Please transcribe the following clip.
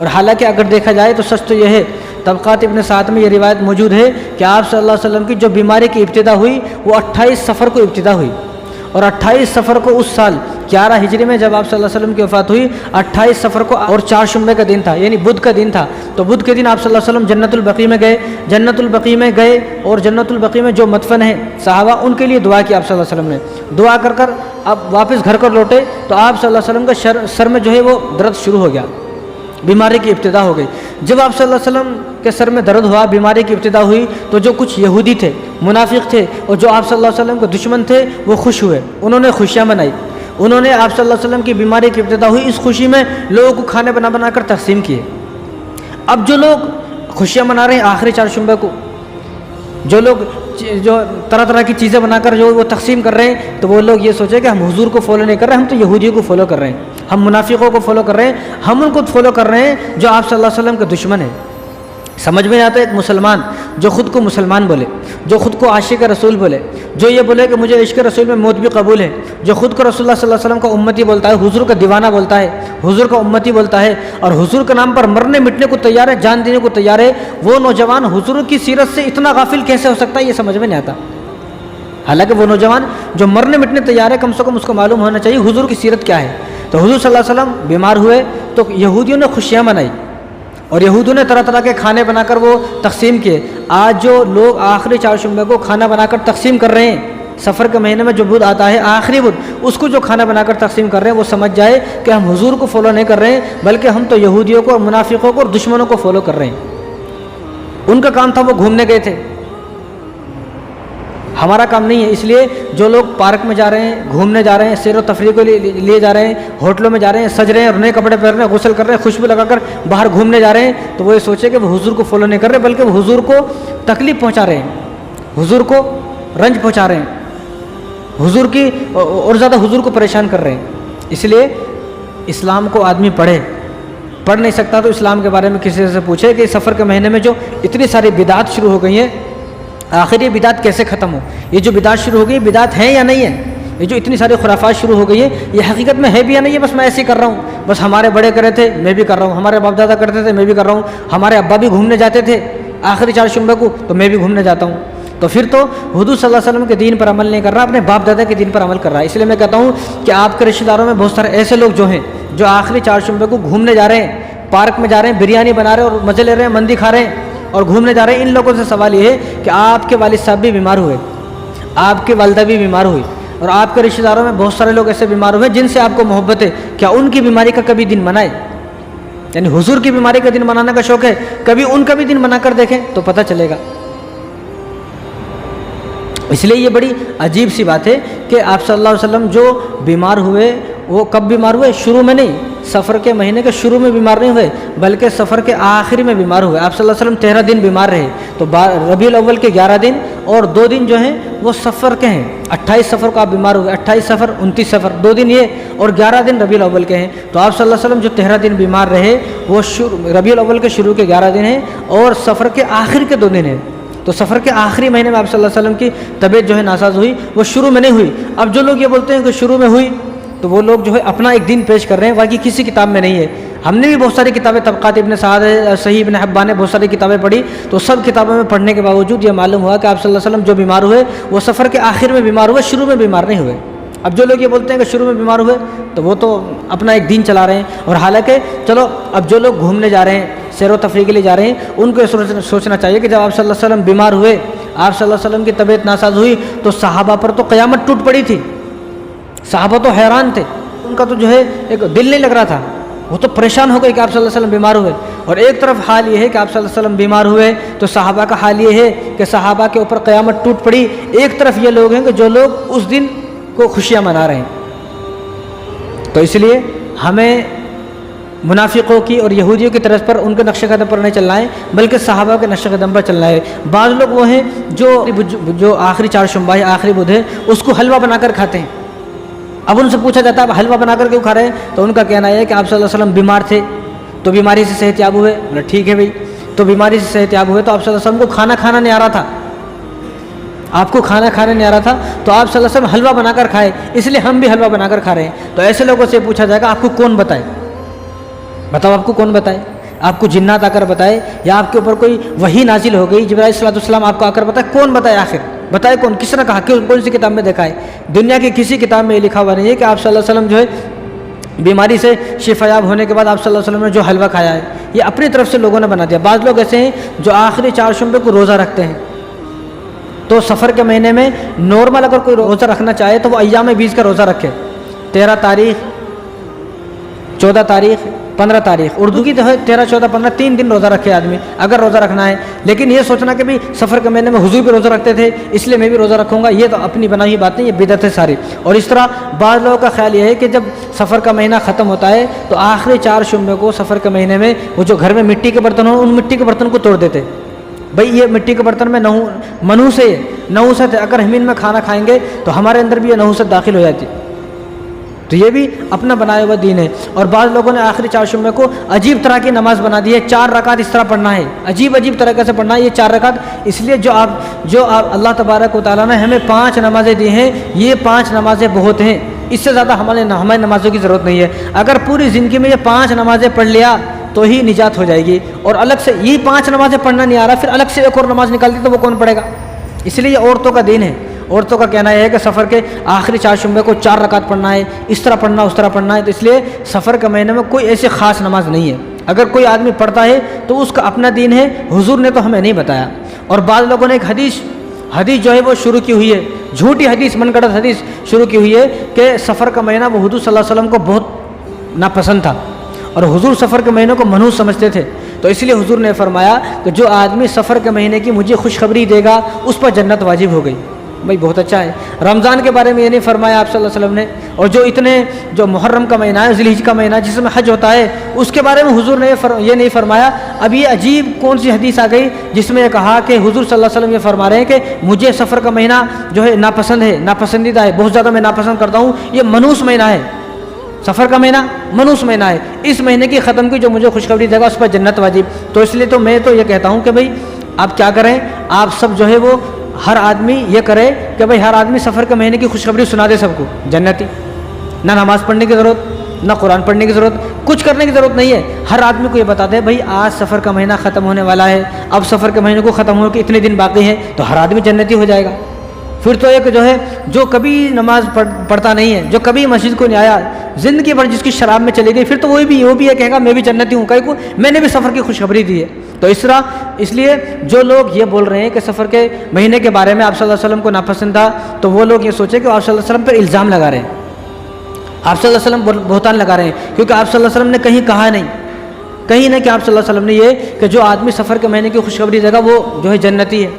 اور حالانکہ اگر دیکھا جائے تو سچ تو یہ ہے، طبقات ابن سعد میں یہ روایت موجود ہے کہ آپ صلی اللہ علیہ وسلم کی جو بیماری کی ابتدا ہوئی وہ 28 صفر کو ابتدا ہوئی، اور 28 صفر کو اس سال 11 ہجری میں جب آپ صلی اللہ علیہ وسلم کی وفات ہوئی 28 صفر کو اور چہارشنبے کا دن تھا، یعنی بدھ کا دن تھا، تو بدھ کے دن آپ صلی اللہ علیہ وسلم جنت البقیع میں گئے، جنت البقیع میں گئے اور جنت البقیع میں جو مدفن ہیں صحابہ ان کے لیے دعا کی آپ صلی اللہ علیہ وسلم نے، دعا کر کر اب واپس گھر کر لوٹے تو آپ صلی اللہ علیہ وسلم کا سر میں جو ہے وہ درد شروع ہو گیا، بیماری کی ابتدا ہو گئی۔ جب آپ صلی اللہ علیہ وسلم کے سر میں درد ہوا، بیماری کی ابتدا ہوئی، تو جو کچھ یہودی تھے، منافق تھے اور جو آپ صلی اللہ علیہ وسلم کے دشمن تھے وہ خوش ہوئے، انہوں نے خوشیاں منائی، انہوں نے آپ صلی اللہ علیہ وسلم کی بیماری کی ابتدا ہوئی اس خوشی میں لوگوں کو کھانے بنا بنا کر تقسیم کیے۔ اب جو لوگ خوشیاں منا رہے ہیں آخری چہارشنبے کو، جو لوگ جو طرح طرح کی چیزیں بنا کر جو وہ تقسیم کر رہے ہیں، تو وہ لوگ یہ سوچے کہ ہم حضور کو فالو نہیں کر رہے، ہم تو یہودیوں کو فالو کر رہے ہیں، ہم منافقوں کو فالو کر رہے ہیں، ہم ان کو فالو کر رہے ہیں جو آپ صلی اللہ علیہ وسلم کے دشمن ہیں۔ سمجھ میں آتا ہے ایک مسلمان جو خود کو مسلمان بولے، جو خود کو عاشق رسول بولے، جو یہ بولے کہ مجھے عشق رسول میں موت بھی قبول ہے، جو خود کو رسول اللہ صلی اللہ علیہ وسلم کا امتی بولتا ہے، حضور کا دیوانہ بولتا ہے، حضور کا امتی بولتا ہے، اور حضور کے نام پر مرنے مٹنے کو تیار ہے، جان دینے کو تیار ہے، وہ نوجوان حضور کی سیرت سے اتنا غافل کیسے ہو سکتا ہے، یہ سمجھ میں نہیں آتا۔ حالانکہ وہ نوجوان جو مرنے مٹنے تیار ہے، کم سے کم اس کو معلوم ہونا چاہیے حضور کی سیرت کیا ہے۔ تو حضور صلی اللہ علیہ وسلم بیمار ہوئے تو یہودیوں نے خوشیاں منائی اور یہودیوں نے طرح طرح کے کھانے بنا کر وہ تقسیم کیے۔ آج جو لوگ آخری چہارشنبے کو کھانا بنا کر تقسیم کر رہے ہیں، سفر کے مہینے میں جو بدھ آتا ہے آخری بدھ، اس کو جو کھانا بنا کر تقسیم کر رہے ہیں، وہ سمجھ جائے کہ ہم حضور کو فالو نہیں کر رہے ہیں، بلکہ ہم تو یہودیوں کو اور منافقوں کو اور دشمنوں کو فالو کر رہے ہیں۔ ان کا کام تھا وہ گھومنے گئے تھے، ہمارا کام نہیں ہے۔ اس لیے جو لوگ پارک میں جا رہے ہیں، گھومنے جا رہے ہیں، سیر و تفریح کے لیے جا رہے ہیں، ہوٹلوں میں جا رہے ہیں، سج رہے ہیں، نئے کپڑے پہن رہے ہیں، غسل کر رہے ہیں، خوشبو لگا کر باہر گھومنے جا رہے ہیں، تو وہ یہ سوچے کہ وہ حضور کو فالو نہیں کر رہے، بلکہ وہ حضور کو تکلیف پہنچا رہے ہیں، حضور کو رنج پہنچا رہے ہیں، حضور کی اور زیادہ حضور کو پریشان کر رہے ہیں۔ اس لیے اسلام کو آدمی پڑھ نہیں سکتا تو اسلام کے بارے میں کسی سے پوچھے کہ سفر کے مہینے میں جو اتنی ساری بدعات شروع ہو گئی ہیں، آخر یہ بدعت کیسے ختم ہو؟ یہ جو بدعت شروع ہو گئی بدعت ہے یا نہیں ہے؟ یہ جو اتنی ساری خرافات شروع ہو گئی ہے یہ حقیقت میں ہے بھی یا نہیں ہے؟ بس میں ایسے ہی کر رہا ہوں، بس ہمارے بڑے کرے تھے میں بھی کر رہا ہوں، ہمارے باپ دادا کرتے تھے میں بھی کر رہا ہوں، ہمارے ابا بھی گھومنے جاتے تھے آخری چہارشنبے کو تو میں بھی گھومنے جاتا ہوں، تو پھر تو حضور صلی اللہ علیہ وسلم کے دین پر عمل نہیں کر رہا، اپنے باپ دادا کے دین پر عمل کر رہا ہے۔ اس لیے میں کہتا ہوں کہ آپ کے رشتہ داروں میں بہت سارے ایسے لوگ جو ہیں جو آخری چہارشنبے کو گھومنے جا رہے ہیں، پارک میں جا رہے ہیں، بریانی بنا رہے ہیں اور مزے لے رہے ہیں، مندی کھا رہے ہیں اور گھومنے جا رہے ہیں، ان لوگوں سے سوال یہ ہے کہ آپ کے والد صاحب بھی بیمار ہوئے، آپ کی والدہ بھی بیمار ہوئی، اور آپ کے رشتہ داروں میں بہت سارے لوگ ایسے بیمار ہوئے جن سے آپ کو محبت ہے، کیا ان کی بیماری کا کبھی دن منائے؟ یعنی حضور کی بیماری کا دن منانے کا شوق ہے، کبھی ان کا بھی دن منا کر دیکھیں تو پتہ چلے گا۔ اس لیے یہ بڑی عجیب سی بات ہے کہ آپ صلی اللہ علیہ وسلم جو بیمار ہوئے وہ کب بیمار ہوئے؟ شروع میں نہیں، سفر کے مہینے کے شروع میں بیمار نہیں ہوئے بلکہ سفر کے آخری میں بیمار ہوئے۔ آپ صلی اللہ علیہ وسلم 13 دن بیمار رہے، تو ربیع الاول کے 11 دن اور 2 دن جو ہیں وہ سفر کے ہیں۔ 28 سفر کو آپ بیمار ہوئے، 28 سفر 29 سفر 2 دن یہ اور 11 دن ربیع الاول کے ہیں، تو آپ صلی اللہ علیہ وسلم جو 13 دن بیمار رہے وہ ربیع الاول کے شروع کے 11 دن ہیں اور سفر کے آخر کے 2 دن ہیں۔ تو سفر کے آخری مہینے میں آپ صلی اللہ علیہ وسلم کی طبیعت جو ہے ناساز ہوئی، وہ شروع میں نہیں ہوئی۔ اب جو لوگ یہ بولتے ہیں کہ شروع میں ہوئی تو وہ لوگ جو ہے اپنا ایک دن پیش کر رہے ہیں، باقی کسی کتاب میں نہیں ہے۔ ہم نے بھی بہت ساری کتابیں، طبقات ابن سعد، صحیح ابن حبان نے بہت ساری کتابیں پڑھی، تو سب کتابوں میں پڑھنے کے باوجود یہ معلوم ہوا کہ آپ صلی اللہ علیہ وسلم جو بیمار ہوئے وہ سفر کے آخر میں بیمار ہوئے، شروع میں بیمار نہیں ہوئے۔ اب جو لوگ یہ بولتے ہیں کہ شروع میں بیمار ہوئے تو وہ تو اپنا ایک دن چلا رہے ہیں، اور حالانکہ چلو اب جو لوگ گھومنے جا رہے ہیں، سیر و تفریح کے لیے جا رہے ہیں، ان کو سوچنا چاہیے کہ جب آپ صلی اللہ علیہ وسلم بیمار ہوئے، آپ صلی اللہ علیہ وسلم کی طبیعت ناساز ہوئی تو صحابہ پر تو قیامت ٹوٹ پڑی تھی، صحابہ تو حیران تھے، ان کا تو جو ہے ایک دل نہیں لگ رہا تھا، وہ تو پریشان ہو گئے کہ آپ صلی اللہ علیہ وسلم بیمار ہوئے۔ اور ایک طرف حال یہ ہے کہ آپ صلی اللہ علیہ وسلم بیمار ہوئے تو صحابہ کا حال یہ ہے کہ صحابہ کے اوپر قیامت ٹوٹ پڑی۔ ایک طرف یہ لوگ ہیں کہ جو لوگ اس دن کو خوشیاں منا رہے ہیں، تو اس لیے ہمیں منافقوں کی اور یہودیوں کی طرف پر، ان کے نقش قدم پر نہیں چلنا ہے بلکہ صحابہ کے نقش قدم پر چلنا ہے۔ بعض لوگ وہ ہیں جو آخری چہارشنبہ ہے، آخری بدھ ہے، اس کو حلوہ بنا کر کھاتے ہیں۔ اب ان سے پوچھا جاتا ہے اب حلوہ بنا کر کیوں کھا رہے ہیں؟ تو ان کا کہنا ہے کہ آپ صلی اللہ علیہ وسلم بیمار تھے تو بیماری سے صحت یاب ہوئے۔ بولے ٹھیک ہے بھائی، تو بیماری سے صحت یاب ہوئے تو آپ صلی اللہ علیہ وسلم کو کھانا نہیں آ رہا تھا، آپ کو کھانا نہیں آ رہا تھا تو آپ صلی اللہ علیہ وسلم حلوہ بنا کر کھائے، اس لیے ہم بھی حلوہ بنا کر کھا رہے ہیں۔ تو ایسے لوگوں سے پوچھا جائے گا آپ کو کون بتائے، بتاؤ آپ کو کون بتائے؟ آپ کو جنات آ کر بتائے یا آپ کے اوپر کوئی وحی نازل ہو گئی، جبرائیل صلی اللہ علیہ وسلم آپ کو آ کر بتائے، کون بتائے آخر؟ بتائے کون؟ کس نے کہا؟ کون سی کتاب میں دیکھا ہے؟ دنیا کی کسی کتاب میں یہ لکھا ہوا نہیں ہے کہ آپ صلی اللہ علیہ وسلم جو ہے بیماری سے شفا یاب ہونے کے بعد آپ صلی اللہ علیہ وسلم نے جو حلوہ کھایا ہے، یہ اپنی طرف سے لوگوں نے بنا دیا۔ بعض لوگ ایسے ہیں جو آخری 4 شنبے کو روزہ رکھتے ہیں، تو سفر کے مہینے میں نارمل اگر کوئی روزہ رکھنا چاہے تو وہ ایام 20 کا روزہ رکھے، 13 تاریخ، 14 تاریخ، 15 تاریخ، اردو کی تو ہے 13، 14، 15، 3 دن روزہ رکھے آدمی اگر روزہ رکھنا ہے۔ لیکن یہ سوچنا کہ بھئی سفر کے مہینے میں حضور بھی روزہ رکھتے تھے اس لیے میں بھی روزہ رکھوں گا، یہ تو اپنی بنائی بات نہیں، یہ بدعت ہے ساری۔ اور اس طرح بعض لوگوں کا خیال یہ ہے کہ جب سفر کا مہینہ ختم ہوتا ہے تو آخری 4 شنبے کو سفر کے مہینے میں وہ جو گھر میں مٹی کے برتن ہوں ان مٹی کے برتن کو توڑ دیتے، بھئی یہ مٹی کے برتن میں نحوست ہے، اگر ہم ان میں کھانا کھائیں گے تو ہمارے اندر بھی یہ نحوست داخل ہو جاتی، تو یہ بھی اپنا بنایا ہوا دین ہے۔ اور بعض لوگوں نے آخری 4 شنبے کو عجیب طرح کی نماز بنا دی ہے، 4 رکعت اس طرح پڑھنا ہے، عجیب طریقے سے پڑھنا ہے یہ 4 رکعت، اس لیے جو آپ اللہ تبارک و تعالیٰ نے ہمیں 5 نمازیں دی ہیں، یہ 5 نمازیں بہت ہیں، اس سے زیادہ ہماری نمازوں کی ضرورت نہیں ہے۔ اگر پوری زندگی میں یہ 5 نمازیں پڑھ لیا تو ہی نجات ہو جائے گی، اور الگ سے یہ 5 نمازیں پڑھنا نہیں آ رہا، پھر الگ سے ایک اور نماز نکال دی تو وہ کون پڑھے گا؟ اس لیے یہ عورتوں کا دین ہے۔ عورتوں کا کہنا یہ ہے کہ سفر کے آخری 4 شنبے کو 4 رکعت پڑھنا ہے، اس طرح پڑھنا، اس طرح پڑھنا ہے، تو اس لیے سفر کے مہینے میں کوئی ایسی خاص نماز نہیں ہے۔ اگر کوئی آدمی پڑھتا ہے تو اس کا اپنا دین ہے، حضور نے تو ہمیں نہیں بتایا۔ اور بعض لوگوں نے ایک حدیث جو ہے وہ شروع کی ہوئی ہے، جھوٹی حدیث، من گھڑت حدیث شروع کی ہوئی ہے کہ سفر کا مہینہ وہ حضور صلی اللہ علیہ وسلم کو بہت ناپسند تھا اور حضور سفر کے مہینے کو منحوس سمجھتے تھے، تو اس لیے حضور نے فرمایا کہ جو آدمی سفر کے مہینے کی مجھے خوشخبری دے گا اس پر جنت واجب ہو گئی۔ بھائی بہت اچھا ہے۔ رمضان کے بارے میں یہ نہیں فرمایا آپ صلی اللہ علیہ وسلم نے، اور جو محرم کا مہینہ ہے، ذی الحجہ کا مہینہ جس میں حج ہوتا ہے، اس کے بارے میں حضور نے یہ نہیں فرمایا۔ اب یہ عجیب کون سی حدیث آ گئی جس میں یہ کہا کہ حضور صلی اللہ علیہ وسلم یہ فرما رہے ہیں کہ مجھے سفر کا مہینہ جو ہے ناپسند ہے، ناپسندیدہ ہے، بہت زیادہ میں ناپسند کرتا ہوں، یہ منحوس مہینہ ہے، سفر کا مہینہ منحوس مہینہ ہے، اس مہینے کی ختم کی جو مجھے خوشخبری دے گا اس پر جنت واجب۔ تو اس لیے تو میں تو یہ کہتا ہوں کہ بھئی آپ کیا کریں، آپ سب جو ہے وہ ہر آدمی یہ کرے کہ بھئی ہر آدمی سفر کے مہینے کی خوشخبری سنا دے سب کو، جنتی، نہ نماز پڑھنے کی ضرورت، نہ قرآن پڑھنے کی ضرورت، کچھ کرنے کی ضرورت نہیں ہے، ہر آدمی کو یہ بتا دے بھئی آج سفر کا مہینہ ختم ہونے والا ہے، اب سفر کے مہینے کو ختم ہونے کے اتنے دن باقی ہیں، تو ہر آدمی جنتی ہو جائے گا۔ پھر تو ایک جو ہے جو کبھی نماز پڑھتا نہیں ہے، جو کبھی مسجد کو نہیں آیا، زندگی بھر جس کی شراب میں چلی گئی، پھر تو وہ بھی یہ کہے گا میں بھی جنتی ہوں، کہیں کو میں نے بھی سفر کی خوشخبری دی ہے۔ تو اس لیے جو لوگ یہ بول رہے ہیں کہ سفر کے مہینے کے بارے میں آپ صلی اللہ علیہ وسلم کو ناپسند تھا، تو وہ لوگ یہ سوچیں کہ آپ صلی اللہ علیہ وسلم پر الزام لگا رہے ہیں، آپ صلی اللہ علیہ وسلم بہتان لگا رہے ہیں، کیونکہ آپ صلی اللہ علیہ وسلم نے کہیں کہا نہیں کہ آپ صلی اللہ علیہ وسلم نے یہ کہ جو آدمی سفر کے مہینے کی خوشخبری دے گا وہ جو ہے جنتی ہے۔